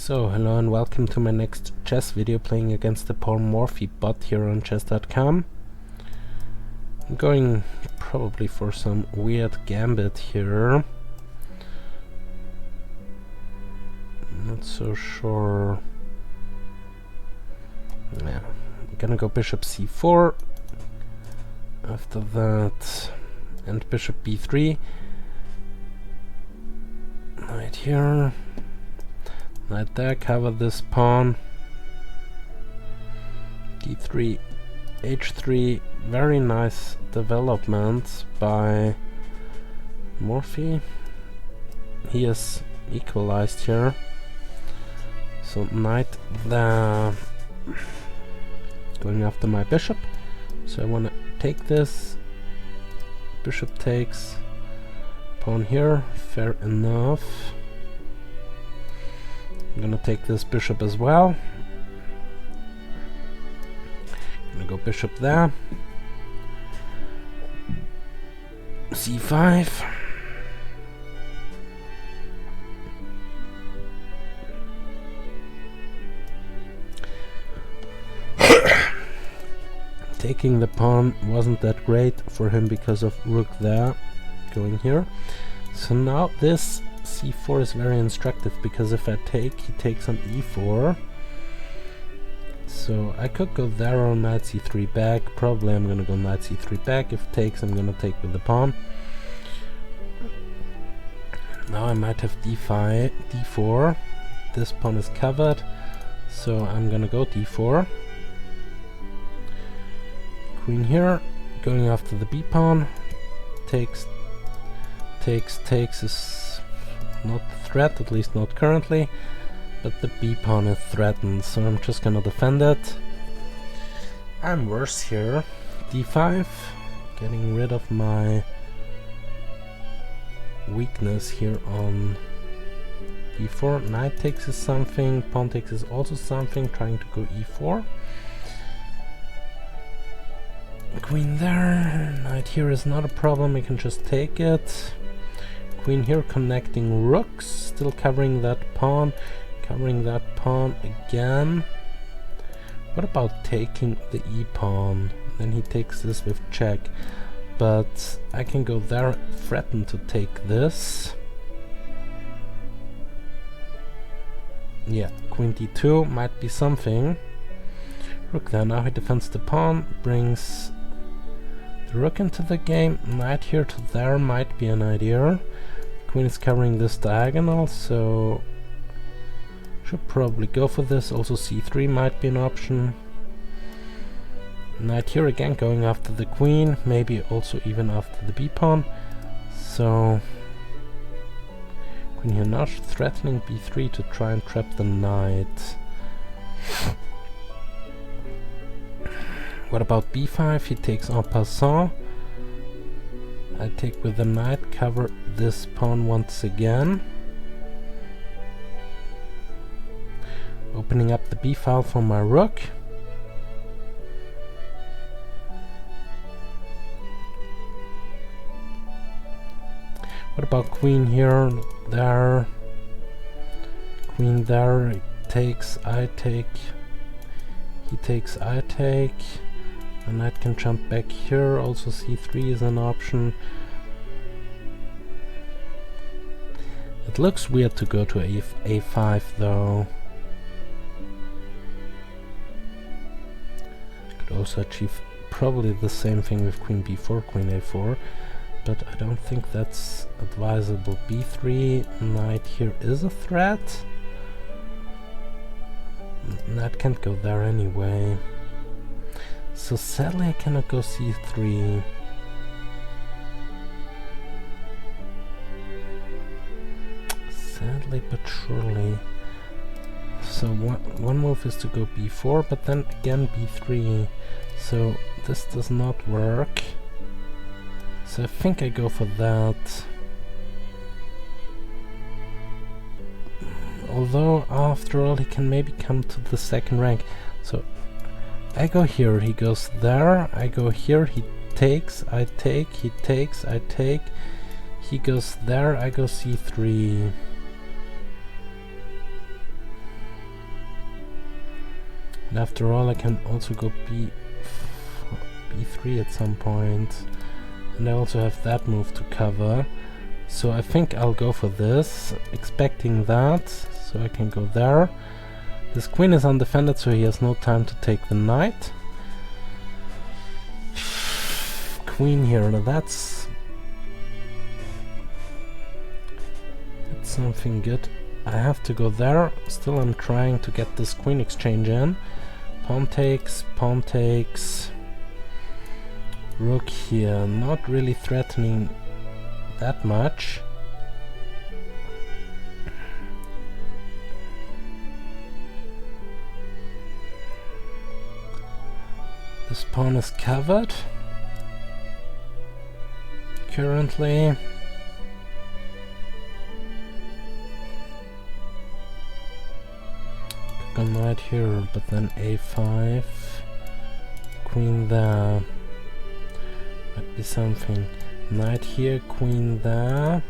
So, hello and welcome to my next chess video playing against the Paul Morphy bot here on chess.com. I'm going probably for some weird gambit here. Not so sure. Yeah, I'm gonna go bishop c4. After that, and bishop b3. Right here. Right there, cover this pawn. d3, h3, very nice development by Morphy. He is equalized here. So knight there, going after my bishop. So I want to take this. Bishop takes, pawn here, fair enough. I'm gonna take this bishop as well. Gonna go bishop there. c5. Taking the pawn wasn't that great for him because of rook there, going here. So now this c4 is very instructive, because if I take, he takes on e4. So I could go there or knight c3 back. Probably I'm gonna go knight c3 back. If takes, I'm gonna take with the pawn. Now I might have d5, d4. This pawn is covered, so I'm gonna go d4. Queen here, going after the b pawn. Takes is not a threat, at least not currently, but the b pawn is threatened, so I'm just gonna defend it. I'm worse here. d5, getting rid of my weakness here on d4. Knight takes is something, pawn takes is also something, trying to go e4. Queen there, knight here is not a problem, I can just take it. Queen here connecting rooks, still covering that pawn again. What about taking the e-pawn? Then he takes this with check, but I can go there, threaten to take this. Yeah, queen d2 might be something. Rook there, now he defends the pawn, brings the rook into the game. Knight here to there might be an idea. Queen is covering this diagonal, so should probably go for this. Also c3 might be an option. Knight here again going after the queen, maybe also even after the b pawn. So queen here now threatening b3 to try and trap the knight. What about b5? He takes en passant. I take with the knight, cover this pawn once again. Opening up the b file for my rook. What about queen here, there? Queen there, he takes, I take. He takes, I take. The knight can jump back here, also c3 is an option. It looks weird to go to a5 though. Could also achieve probably the same thing with queen b4, queen a4, but I don't think that's advisable. b3, knight here is a threat. Knight can't go there anyway. So sadly I cannot go c3. Sadly but surely. So one move is to go b4, but then again b3. So this does not work. So I think I go for that. Although after all he can maybe come to the second rank. So I go here, he goes there, I go here, he takes, I take, he takes, I take, he goes there, I go c3. And after all, I can also go b3 at some point. And I also have that move to cover. So I think I'll go for this, expecting that. So I can go there. This queen is undefended, so he has no time to take the knight. Queen here, that's something good. I have to go there. Still I'm trying to get this queen exchange in. Pawn takes, rook here, not really threatening that much. This pawn is covered currently. Could go knight here, but then a5, queen there, might be something. Knight here, queen there.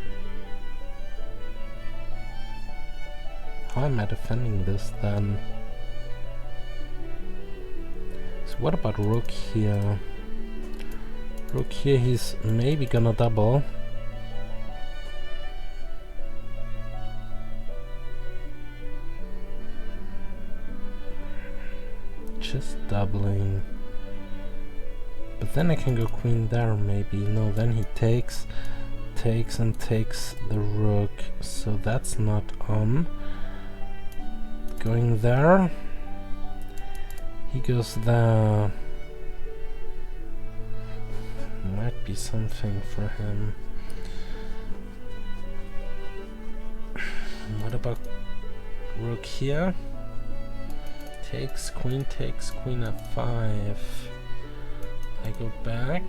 How am I defending this then? So what about rook here? Rook here, he's maybe gonna double. Just doubling. But then I can go queen there maybe. No, then he takes and takes the rook. So that's not on. Going there. He goes there. Might be something for him. What about rook here? Takes queen f5. I go back.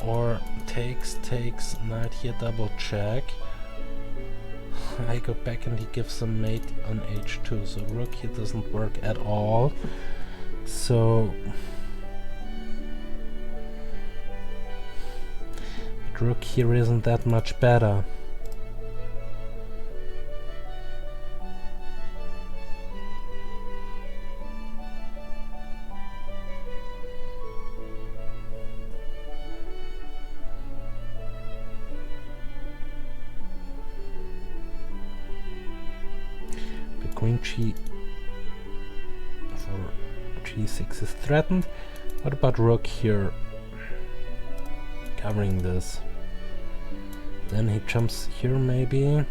Or takes, knight here, double check. I go back and he gives a mate on h2, so rook here doesn't work at all. So rook here isn't that much better. Queen g6 is threatened. What about rook here? Covering this. Then he jumps here maybe.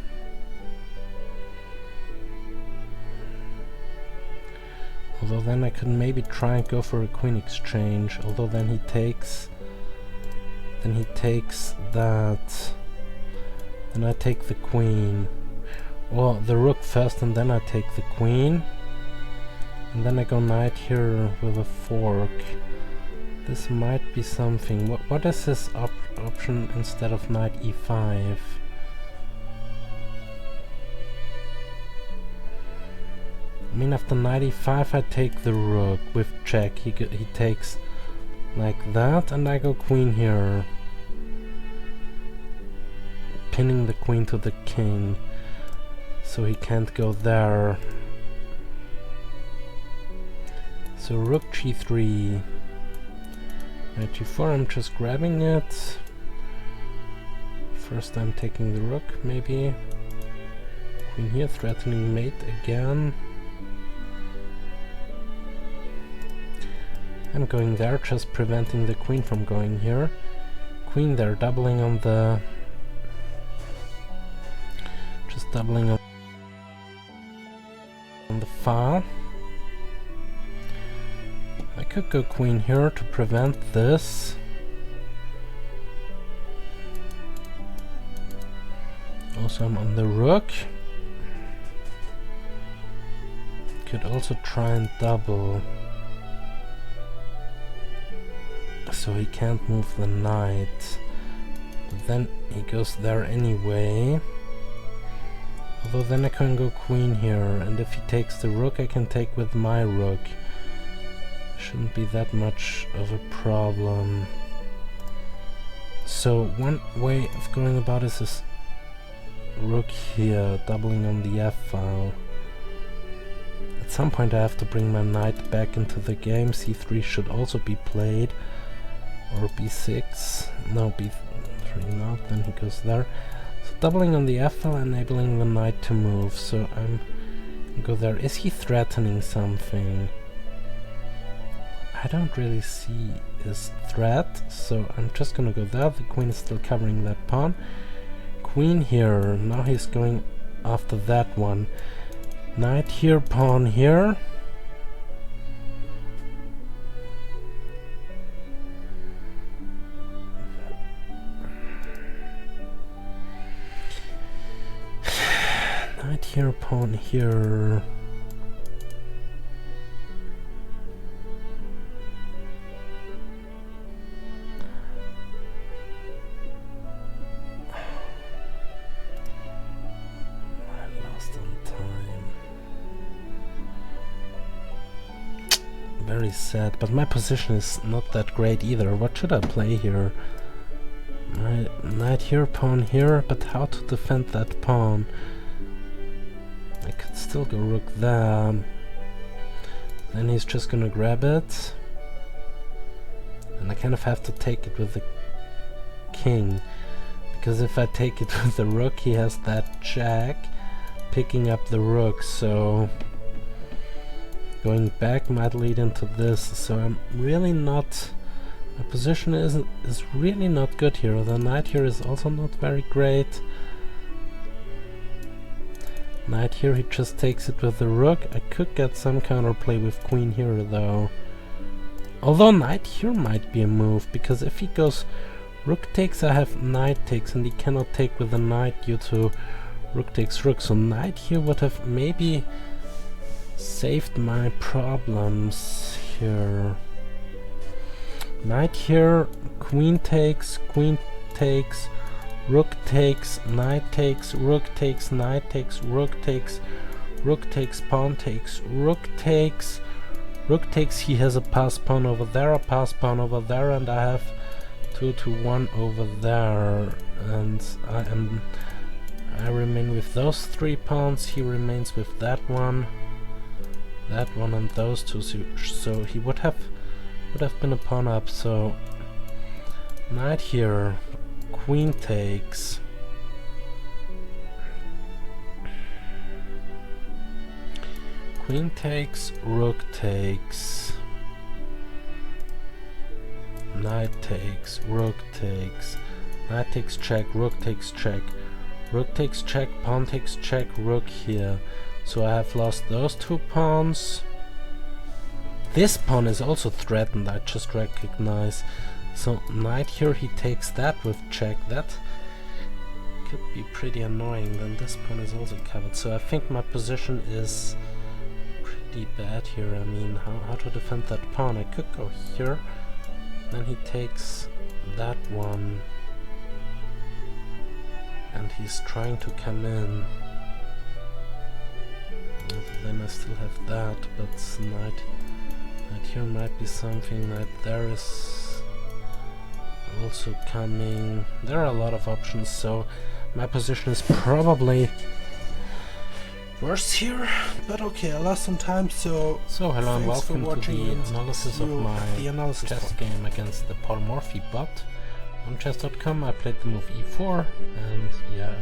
Although then I could maybe try and go for a queen exchange. Although then he takes that. Then I take the queen. Well, the rook first and then I take the queen. And then I go knight here with a fork. This might be something. What is his option instead of knight e5? I mean, after knight e5 I take the rook with check. He takes like that and I go queen here. Pinning the queen to the king. So he can't go there. So rook g3. Knight g4, I'm just grabbing it. First I'm taking the rook, maybe. Queen here, threatening mate again. I'm going there, just preventing the queen from going here. Queen there, doubling on the... Just doubling on the file. I could go queen here to prevent this. Also I'm on the rook. Could also try and double. So he can't move the knight. But then he goes there anyway. Although then I can go queen here, and if he takes the rook I can take with my rook. Shouldn't be that much of a problem. So one way of going about this is rook here, doubling on the f-file. At some point I have to bring my knight back into the game. c3 should also be played. Or b6. No, b3 not. Then he goes there. So doubling on the f-file, enabling the knight to move. So I'm gonna go there. Is he threatening something? I don't really see his threat, so I'm just gonna go there. The queen is still covering that pawn. Queen here. Now he's going after that one. Knight here, pawn here. Knight here, pawn here. Very sad, but my position is not that great either. What should I play here? Knight here, pawn here, but how to defend that pawn? I could still go rook there. Then he's just gonna grab it. And I kind of have to take it with the king. Because if I take it with the rook, he has that jack picking up the rook, so going back might lead into this, so I'm really not... My position is really not good here. The knight here is also not very great. Knight here, he just takes it with the rook. I could get some counterplay with queen here though. Although knight here might be a move, because if he goes rook takes, I have knight takes, and he cannot take with the knight due to rook takes rook, so knight here would have maybe saved my problems here. Knight here, queen takes, rook takes, knight takes, rook takes, knight takes, rook takes, rook takes, pawn takes, rook takes, rook takes. He has a pass pawn over there, a pass pawn over there, and I have 2 to 1 over there, and I remain with those 3 pawns. He remains with that one, and those 2. So he would have been a pawn up. So knight here, queen takes, queen takes, rook takes, knight takes, rook takes, knight takes check, rook takes check, rook takes check, pawn takes check, rook here. So I have lost those 2 pawns. This pawn is also threatened, I just recognize. So knight here, he takes that with check. That could be pretty annoying. Then this pawn is also covered. So I think my position is pretty bad here. I mean, how to defend that pawn? I could go here. Then he takes that one. And he's trying to come in. Then I still have that, but knight here might be something. Knight there is also coming. There are a lot of options, so my position is probably worse here, but okay, I lost some time, so hello and welcome to the analysis of my chess game against the Paul Morphy BOT on chess.com. I played the move e4, and yeah,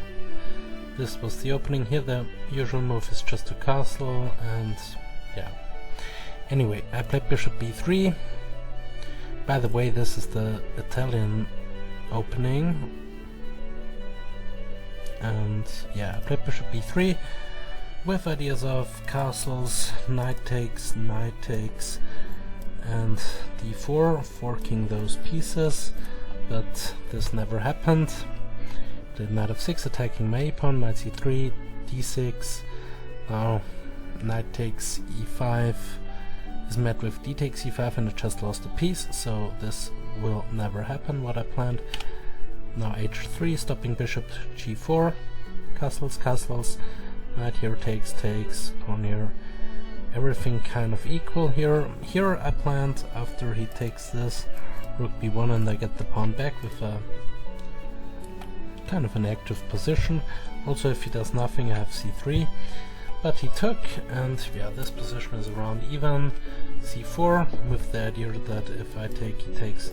this was the opening. Here the usual move is just to castle, and yeah. Anyway, I played bishop b3. By the way, this is the Italian opening, and yeah, I played bishop b3 with ideas of castles, knight takes, and d4, forking those pieces, but this never happened. Played knight f6, attacking my pawn, knight c3, d6, now knight takes e5 is met with d takes e5, and it just lost a piece, so this will never happen, what I planned. Now h3, stopping bishop g4, castles, knight here takes, pawn here, everything kind of equal here. Here I planned, after he takes this, rook b1, and I get the pawn back with a kind of an active position. Also, if he does nothing, I have c3. But he took, and yeah, this position is around even. c4, with the idea that if I take, he takes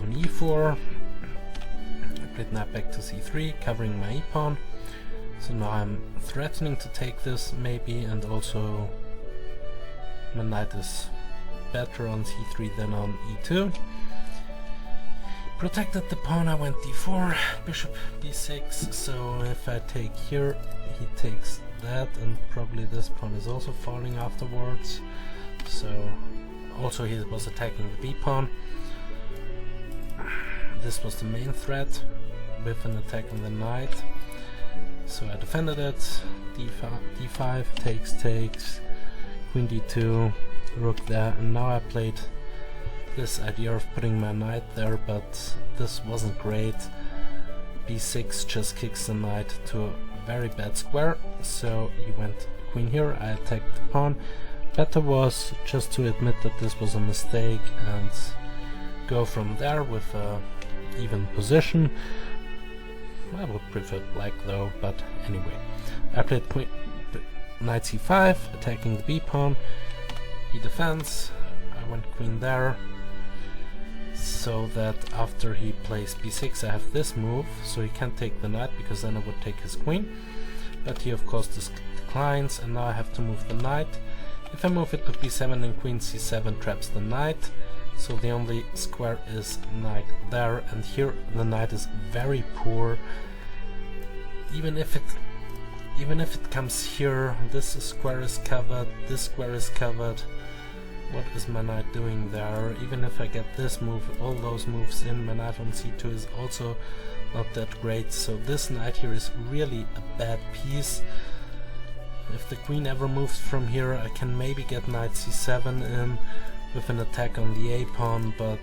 on e4. I played knight back to c3, covering my e-pawn. So now I'm threatening to take this maybe, and also my knight is better on c3 than on e2. Protected the pawn, I went d4, bishop b6, so if I take here, he takes that, and probably this pawn is also falling afterwards. So also he was attacking the b-pawn. This was the main threat with an attack on the knight. So I defended it, d5, takes, queen d2, rook there, and now I played this idea of putting my knight there, but this wasn't great. b6 just kicks the knight to a very bad square, so he went queen here, I attacked the pawn. Better was just to admit that this was a mistake and go from there with a even position. I would prefer black though, but anyway. I played knight c5, attacking the b-pawn. He defends, I went queen there, so that after he plays b6 I have this move, so he can't take the knight because then I would take his queen. But he of course declines, and now I have to move the knight. If I move it to b7, then queen c7 traps the knight, so the only square is knight there, and here the knight is very poor. Even if it comes here, this square is covered, this square is covered. What is my knight doing there? Even if I get this move, all those moves in, my knight on c2 is also not that great, so this knight here is really a bad piece. If the queen ever moves from here, I can maybe get knight c7 in with an attack on the a-pawn, but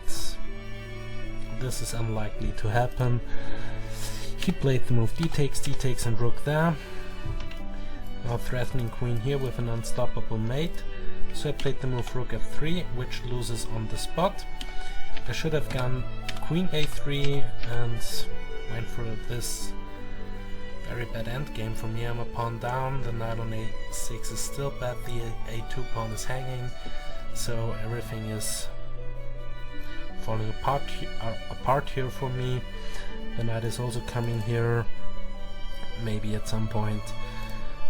this is unlikely to happen. He played the move d takes and rook there. Now threatening queen here with an unstoppable mate. So I played the move rook f3, which loses on the spot. I should have gone queen a3 and went for this very bad endgame for me. I'm a pawn down, the knight on a6 is still bad, the a2 pawn is hanging, so everything is falling apart here for me. The knight is also coming here, maybe at some point.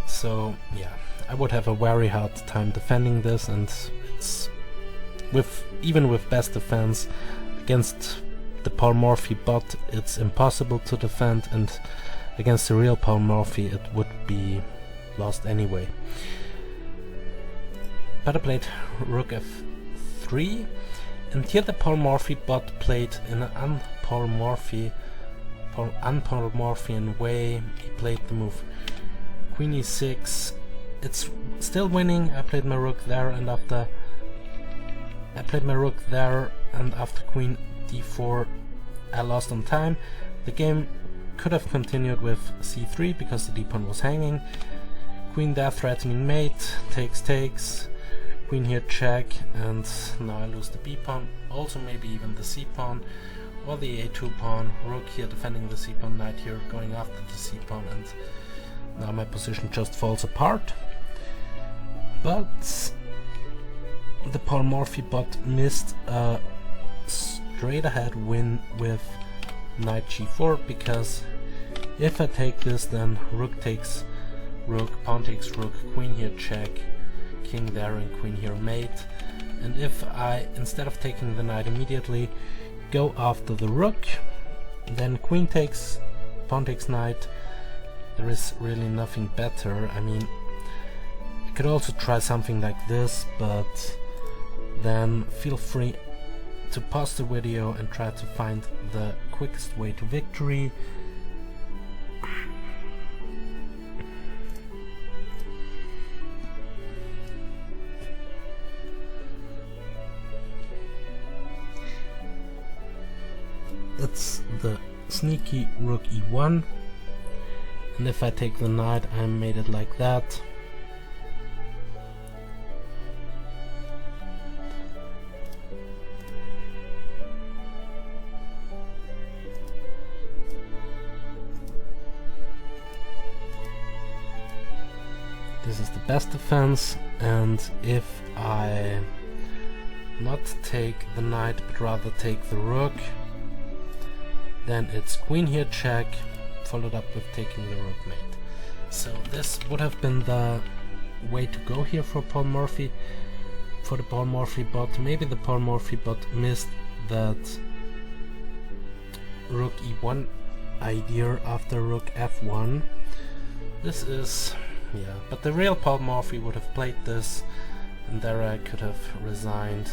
So yeah, I would have a very hard time defending this, and it's even with best defense against the Paul Morphy bot, it's impossible to defend, and against the real Paul Morphy it would be lost anyway. But I played rook f3, and here the Paul Morphy bot played in an un-Paul Morphian way. He played the move queen e6. It's still winning. I played my rook there, and after queen d4 I lost on time. The game could have continued with c3 because the d-pawn was hanging. Queen there threatening mate, takes, queen here check, and now I lose the b-pawn, also maybe even the c-pawn or the a2 pawn. Rook here defending the c-pawn, knight here going after the c-pawn, and now my position just falls apart. But the Paul Morphy bot missed a straight ahead win with knight g4, because if I take this, then rook takes rook, pawn takes rook, queen here check, king there and queen here mate. And if I, instead of taking the knight immediately, go after the rook, then queen takes, pawn takes knight, there is really nothing better. I mean, you could also try something like this, but then feel free to pause the video and try to find the quickest way to victory. It's the sneaky rook e1, and if I take the knight, I made it like that. This this is the best defense, and if I not take the knight but rather take the rook, then it's queen here check, followed up with taking the rook mate. So this would have been the way to go here for Paul Morphy, for the Paul Morphy bot. Maybe the Paul Morphy bot missed that rook e1 idea after rook f1. This is, yeah, but the real Paul Morphy would have played this, and there I could have resigned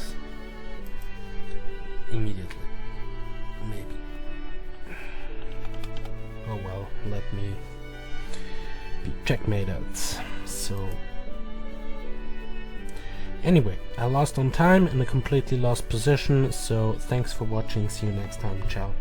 immediately. Maybe. Oh well, let me be checkmated. So anyway, I lost on time in a completely lost position, so thanks for watching, see you next time, ciao.